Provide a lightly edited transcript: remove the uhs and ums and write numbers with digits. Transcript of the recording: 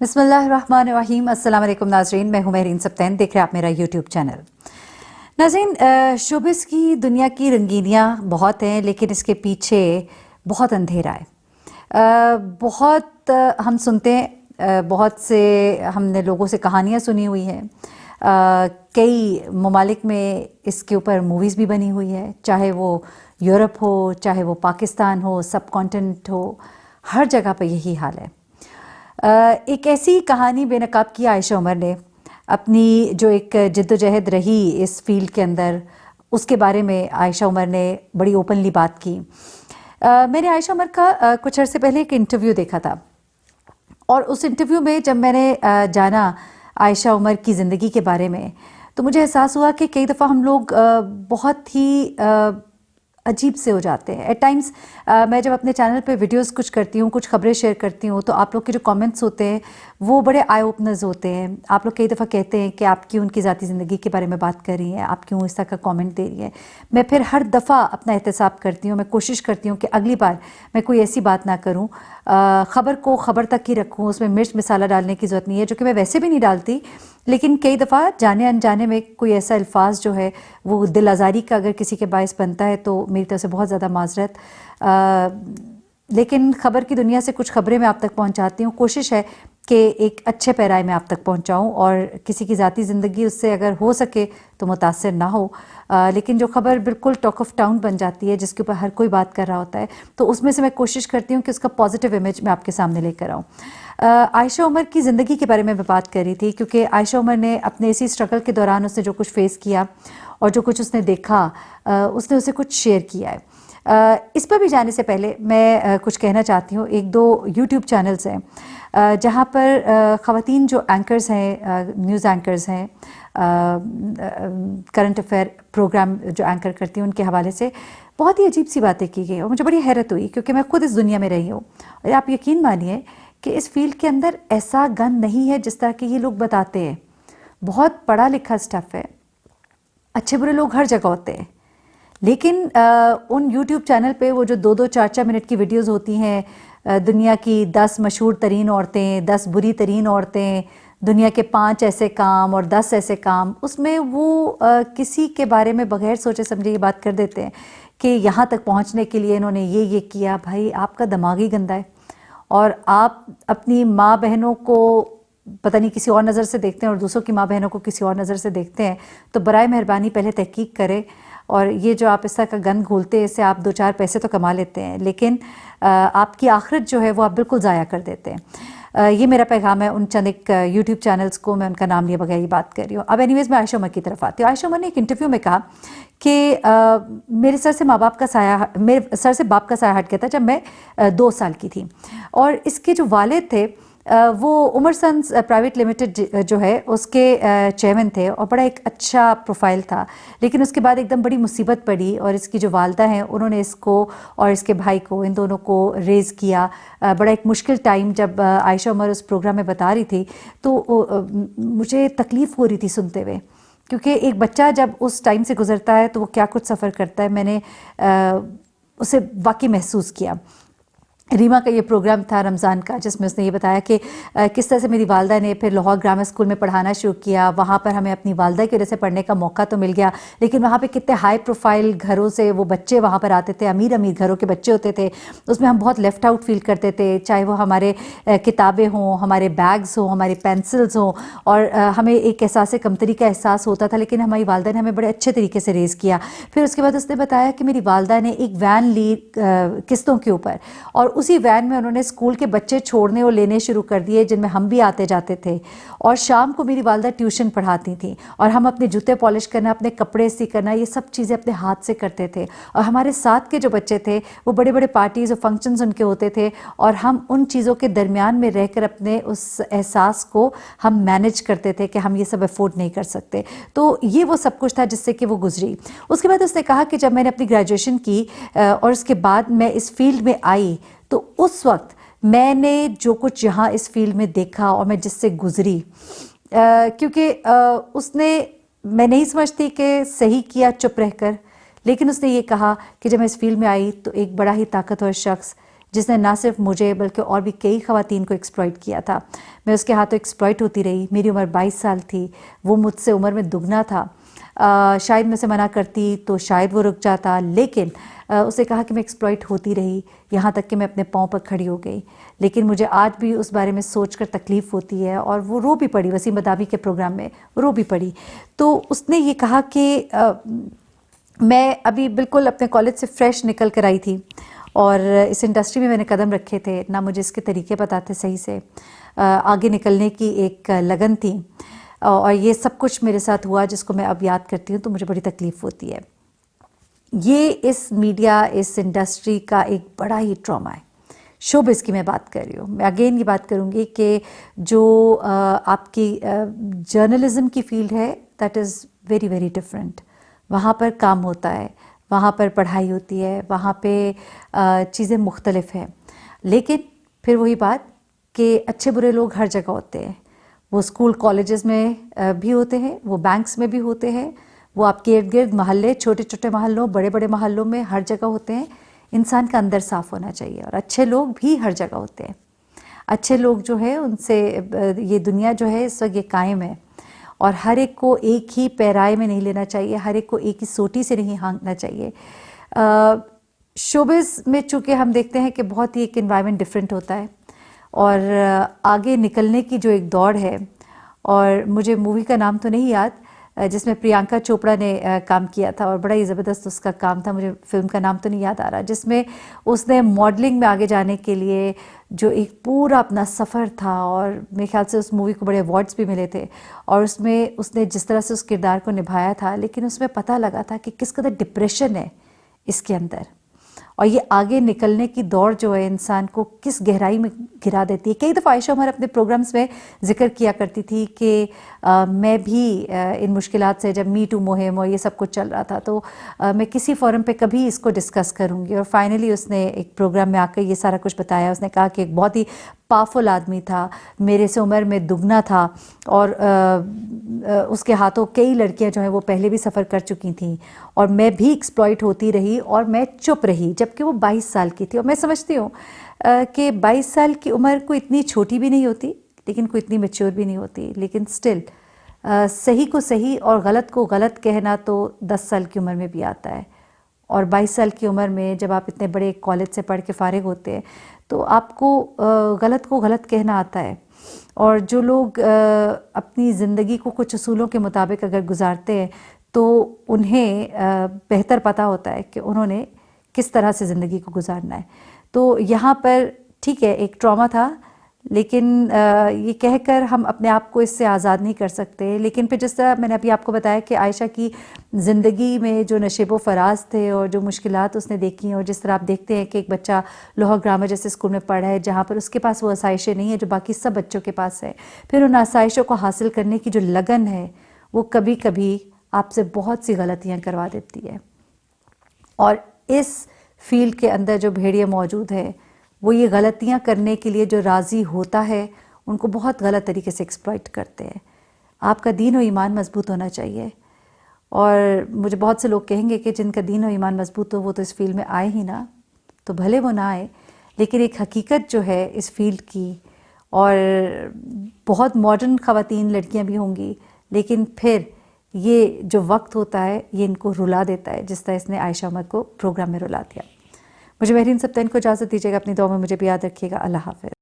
بسم اللہ الرحمن الرحیم۔ السلام علیکم ناظرین، میں ہوں مہرین سبتین، دیکھ رہے آپ میرا یوٹیوب چینل۔ ناظرین، شوبز کی دنیا کی رنگینیاں بہت ہیں، لیکن اس کے پیچھے بہت اندھیرا ہے۔ بہت ہم سنتے ہیں، بہت سے ہم نے لوگوں سے کہانیاں سنی ہوئی ہیں، کئی ممالک میں اس کے اوپر موویز بھی بنی ہوئی ہے، چاہے وہ یورپ ہو، چاہے وہ پاکستان ہو، سب کانٹیننٹ ہو، ہر جگہ پہ یہی حال ہے۔ ایک ایسی کہانی بے نقاب کی عائشہ عمر نے، اپنی جو ایک جد و جہد رہی اس فیلڈ کے اندر، اس کے بارے میں عائشہ عمر نے بڑی اوپنلی بات کی۔ میں نے عائشہ عمر کا کچھ عرصے پہلے ایک انٹرویو دیکھا تھا، اور اس انٹرویو میں جب میں نے جانا عائشہ عمر کی زندگی کے بارے میں، تو مجھے احساس ہوا کہ کئی دفعہ ہم لوگ بہت ہی عجیب سے ہو جاتے ہیں۔ ایٹ ٹائمز میں جب اپنے چینل پہ ویڈیوز کچھ کرتی ہوں، کچھ خبریں شیئر کرتی ہوں، تو آپ لوگ کے جو کامنٹس ہوتے ہیں وہ بڑے آئی اوپنرز ہوتے ہیں۔ آپ لوگ کئی دفعہ کہتے ہیں کہ آپ کیوں ان کی ذاتی زندگی کے بارے میں بات کر رہی ہیں، آپ کیوں اس طرح کا کامنٹ دے رہی ہیں۔ میں پھر ہر دفعہ اپنا احتساب کرتی ہوں، میں کوشش کرتی ہوں کہ اگلی بار میں کوئی ایسی بات نہ کروں، خبر کو خبر تک ہی رکھوں، اس میں مرچ مسالہ ڈالنے کی ضرورت نہیں ہے، جو کہ میں ویسے بھی نہیں ڈالتی، لیکن کئی دفعہ جانے انجانے میں کوئی ایسا الفاظ جو ہے وہ دل آزاری کا اگر کسی کے باعث بنتا ہے تو میری طرف سے بہت زیادہ معذرت۔ لیکن خبر کی دنیا سے کچھ خبریں میں آپ تک پہنچاتی ہوں، کوشش ہے کہ ایک اچھے پیرائے میں آپ تک پہنچاؤں، اور کسی کی ذاتی زندگی اس سے اگر ہو سکے تو متاثر نہ ہو۔ لیکن جو خبر بالکل ٹاک آف ٹاؤن بن جاتی ہے، جس کے اوپر ہر کوئی بات کر رہا ہوتا ہے، تو اس میں سے میں کوشش کرتی ہوں کہ اس کا پازیٹیو امیج میں آپ کے سامنے لے کر آؤں۔ عائشہ عمر کی زندگی کے بارے میں بات کر رہی تھی، کیونکہ عائشہ عمر نے اپنے اسی اسٹرگل کے دوران اس نے جو کچھ فیس کیا اور جو کچھ اس نے دیکھا، اس نے اسے کچھ شیئر کیا ہے۔ اس پر بھی جانے سے پہلے میں کچھ کہنا چاہتی ہوں۔ ایک دو یوٹیوب چینلز ہیں جہاں پر خواتین جو اینکرز ہیں، نیوز اینکرز ہیں، کرنٹ افیئر پروگرام جو اینکر کرتی ہیں، ان کے حوالے سے بہت ہی عجیب سی باتیں کی گئی، اور مجھے بڑی حیرت ہوئی، کیونکہ میں خود اس دنیا میں رہی ہوں، اور آپ یقین مانیے کہ اس فیلڈ کے اندر ایسا گند نہیں ہے جس طرح کہ یہ لوگ بتاتے ہیں۔ بہت پڑھا لکھا سٹف ہے، اچھے برے لوگ ہر جگہ ہوتے ہیں، لیکن ان یوٹیوب چینل پہ وہ جو 2-2 4-4 منٹ کی ویڈیوز ہوتی ہیں، دنیا کی 10 مشہور ترین عورتیں، 10 بری ترین عورتیں، دنیا کے 5 ایسے کام اور 10 ایسے کام، اس میں وہ کسی کے بارے میں بغیر سوچے سمجھے یہ بات کر دیتے ہیں کہ یہاں تک پہنچنے کے لیے انہوں نے یہ کیا۔ بھائی، آپ کا دماغ ہی گندا ہے، اور آپ اپنی ماں بہنوں کو پتہ نہیں کسی اور نظر سے دیکھتے ہیں اور دوسروں کی ماں بہنوں کو کسی اور نظر سے دیکھتے ہیں، تو برائے مہربانی پہلے تحقیق کریں۔ اور یہ جو آپ اس طرح کا گند گھولتے ہیں، اس سے آپ 2-4 پیسے تو کما لیتے ہیں، لیکن آپ کی آخرت جو ہے وہ آپ بالکل ضائع کر دیتے ہیں۔ یہ میرا پیغام ہے ان چند ایک یوٹیوب چینلز کو، میں ان کا نام لیے بغیر یہ بات کر رہی ہوں۔ اب اینیویز میں عائشہ عمر کی طرف آتی ہوں۔ عائشہ عمر نے ایک انٹرویو میں کہا کہ میرے سر سے میرے سر سے باپ کا سایہ ہٹ گیا تھا جب میں 2 سال کی تھی، اور اس کے جو والد تھے وہ عمر سنز پرائیویٹ لمیٹڈ جو ہے اس کے چیئرمین تھے، اور بڑا ایک اچھا پروفائل تھا، لیکن اس کے بعد ایک دم بڑی مصیبت پڑی، اور اس کی جو والدہ ہیں انہوں نے اس کو اور اس کے بھائی کو، ان دونوں کو ریز کیا۔ بڑا ایک مشکل ٹائم جب عائشہ عمر اس پروگرام میں بتا رہی تھی تو مجھے تکلیف ہو رہی تھی سنتے ہوئے، کیونکہ ایک بچہ جب اس ٹائم سے گزرتا ہے تو وہ کیا کچھ سفر کرتا ہے، میں نے اسے واقعی محسوس کیا۔ ریما کا یہ پروگرام تھا رمضان کا، جس میں اس نے یہ بتایا کہ کس طرح سے میری والدہ نے پھر لاہور گرامر اسکول میں پڑھانا شروع کیا، وہاں پر ہمیں اپنی والدہ کی وجہ سے پڑھنے کا موقع تو مل گیا، لیکن وہاں پہ کتنے ہائی پروفائل گھروں سے وہ بچے وہاں پر آتے تھے، امیر گھروں کے بچے ہوتے تھے، اس میں ہم بہت لیفٹ آؤٹ فیل کرتے تھے، چاہے وہ ہمارے کتابیں ہوں، ہمارے بیگز ہوں، ہمارے پینسلز ہوں، اور ہمیں ایک احساس کمتری کا احساس ہوتا تھا، لیکن ہماری والدہ نے ہمیں بڑے اچھے طریقے سے ریز کیا۔ پھر اس کے بعد اس نے بتایا کہ میری والدہ نے ایک وین لی قسطوں کے اوپر، اور اسی وین میں انہوں نے اسکول کے بچے چھوڑنے اور لینے شروع کر دیے، جن میں ہم بھی آتے جاتے تھے، اور شام کو میری والدہ ٹیوشن پڑھاتی تھیں، اور ہم اپنے جوتے پالش کرنا، اپنے کپڑے سی کرنا، یہ سب چیزیں اپنے ہاتھ سے کرتے تھے، اور ہمارے ساتھ کے جو بچے تھے وہ بڑے بڑے پارٹیز اور فنکشنز ان کے ہوتے تھے، اور ہم ان چیزوں کے درمیان میں رہ کر اپنے اس احساس کو ہم مینج کرتے تھے کہ ہم یہ سب افورڈ نہیں کر سکتے۔ تو یہ وہ سب کچھ تھا جس سے کہ وہ گزری۔ اس کے بعد اس نے کہا کہ جب میں نے اپنی گریجویشن کی اور اس کے بعد میں اس فیلڈ میں آئی، تو اس وقت میں نے جو کچھ یہاں اس فیلڈ میں دیکھا اور میں جس سے گزری، کیونکہ اس نے، میں نہیں سمجھتی کہ صحیح کیا چپ رہ کر، لیکن اس نے یہ کہا کہ جب میں اس فیلڈ میں آئی تو ایک بڑا ہی طاقتور شخص، جس نے نہ صرف مجھے بلکہ اور بھی کئی خواتین کو ایکسپلائٹ کیا تھا. میں اس کے ہاتھوں ایکسپلائٹ ہوتی رہی. میری عمر 22 سال تھی, وہ مجھ سے عمر میں دگنا تھا. شاید میں سے منع کرتی تو شاید وہ رک جاتا, لیکن اسے کہا کہ میں ایکسپلائٹ ہوتی رہی یہاں تک کہ میں اپنے پاؤں پر کھڑی ہو گئی. لیکن مجھے آج بھی اس بارے میں سوچ کر تکلیف ہوتی ہے, اور وہ رو بھی پڑی وسیم مداوی کے پروگرام میں, رو بھی پڑی. تو اس نے یہ کہا کہ میں ابھی بالکل اپنے کالج سے فریش نکل کر آئی تھی اور اس انڈسٹری میں نے قدم رکھے تھے, نہ مجھے اس کے طریقے پتہ تھے صحیح سے, آگے نکلنے کی ایک لگن تھی, اور یہ سب کچھ میرے ساتھ ہوا جس کو میں اب یاد کرتی ہوں تو مجھے بڑی تکلیف ہوتی ہے. یہ اس میڈیا, اس انڈسٹری کا ایک بڑا ہی ٹراما ہے. شوبز کی میں بات کر رہی ہوں. میں اگین یہ بات کروں گی کہ جو آپ کی جرنلزم کی فیلڈ ہے, that is very very different. وہاں پر کام ہوتا ہے, وہاں پر پڑھائی ہوتی ہے, وہاں پہ چیزیں مختلف ہیں. لیکن پھر وہی بات کہ اچھے برے لوگ ہر جگہ ہوتے ہیں. وہ اسکول کالجز میں بھی ہوتے ہیں, وہ بینکس میں بھی ہوتے ہیں, وہ آپ کے ارد گرد محلے, چھوٹے چھوٹے محلوں, بڑے بڑے محلوں میں ہر جگہ ہوتے ہیں. انسان کا اندر صاف ہونا چاہیے, اور اچھے لوگ بھی ہر جگہ ہوتے ہیں. اچھے لوگ جو ہے ان سے یہ دنیا جو ہے اس وقت یہ قائم ہے, اور ہر ایک کو ایک ہی پیرائے میں نہیں لینا چاہیے, ہر ایک کو ایک ہی سوٹی سے نہیں ہانکنا چاہیے. شوبز میں چونکہ ہم دیکھتے ہیں کہ بہت ہی ایک انوائرمنٹ ڈفرینٹ ہوتا ہے, اور آگے نکلنے کی جو ایک دوڑ ہے, اور مجھے مووی کا نام تو نہیں یاد جس میں پریانکا چوپڑا نے کام کیا تھا, اور بڑا ہی زبردست اس کا کام تھا, مجھے فلم کا نام تو نہیں یاد آ رہا, جس میں اس نے ماڈلنگ میں آگے جانے کے لیے جو ایک پورا اپنا سفر تھا, اور میرے خیال سے اس مووی کو بڑے ایوارڈز بھی ملے تھے, اور اس میں اس نے جس طرح سے اس کردار کو نبھایا تھا, لیکن اس میں پتہ لگا تھا کہ کس قدر ڈپریشن ہے اس کے اندر, اور یہ آگے نکلنے کی دوڑ جو ہے انسان کو کس گہرائی میں گرا دیتی ہے. کئی دفعہ عائشہ عمر اپنے پروگرامز میں ذکر کیا کرتی تھی کہ میں بھی ان مشکلات سے, جب می ٹو مہم اور یہ سب کچھ چل رہا تھا, تو میں کسی فورم پہ کبھی اس کو ڈسکس کروں گی. اور فائنلی اس نے ایک پروگرام میں آ کر یہ سارا کچھ بتایا. اس نے کہا کہ ایک بہت ہی پاورفل آدمی تھا, میرے سے عمر میں دگنا تھا, اور اس کے ہاتھوں کئی لڑکیاں جو ہیں وہ پہلے بھی سفر کر چکی تھیں, اور میں بھی ایکسپلائٹ ہوتی رہی, اور میں چپ رہی, جبکہ وہ 22 سال کی تھی. اور میں سمجھتی ہوں کہ 22 سال کی عمر کوئی اتنی چھوٹی بھی نہیں ہوتی, لیکن کوئی اتنی میچور بھی نہیں ہوتی, لیکن سٹل صحیح کو صحیح اور غلط کو غلط کہنا تو 10 سال کی عمر میں بھی آتا ہے. اور 22 سال کی عمر میں جب آپ اتنے بڑے کالج سے پڑھ کے فارغ ہوتے ہیں تو آپ کو غلط کو غلط کہنا آتا ہے. اور جو لوگ اپنی زندگی کو کچھ اصولوں کے مطابق اگر گزارتے ہیں تو انہیں بہتر پتہ ہوتا ہے کہ انہوں نے کس طرح سے زندگی کو گزارنا ہے. تو یہاں پر ٹھیک ہے ایک ٹراما تھا, لیکن یہ کہہ کر ہم اپنے آپ کو اس سے آزاد نہیں کر سکتے. لیکن پھر جس طرح میں نے ابھی آپ کو بتایا کہ عائشہ کی زندگی میں جو نشیب و فراز تھے اور جو مشکلات اس نے دیکھی, اور جس طرح آپ دیکھتے ہیں کہ ایک بچہ لاہور گرامر جیسے اسکول میں پڑھا ہے جہاں پر اس کے پاس وہ آسائشیں نہیں ہیں جو باقی سب بچوں کے پاس ہے, پھر ان آسائشوں کو حاصل کرنے کی جو لگن ہے وہ کبھی کبھی آپ سے بہت سی غلطیاں کروا دیتی ہے. اور اس فیلڈ کے اندر جو بھیڑیے موجود ہے وہ یہ غلطیاں کرنے کے لیے جو راضی ہوتا ہے ان کو بہت غلط طریقے سے ایکسپلائٹ کرتے ہیں. آپ کا دین و ایمان مضبوط ہونا چاہیے, اور مجھے بہت سے لوگ کہیں گے کہ جن کا دین و ایمان مضبوط ہو وہ تو اس فیلڈ میں آئے ہی نہ, تو بھلے وہ نہ آئے, لیکن ایک حقیقت جو ہے اس فیلڈ کی, اور بہت ماڈرن خواتین لڑکیاں بھی ہوں گی, لیکن پھر یہ جو وقت ہوتا ہے یہ ان کو رلا دیتا ہے, جس طرح اس نے عائشہ عمر کو پروگرام میں رلا دیا. مجھے بہرین سبتین کو اجازت دیجیے گا, اپنی دعا میں مجھے بھی یاد رکھیے گا. اللہ حافظ.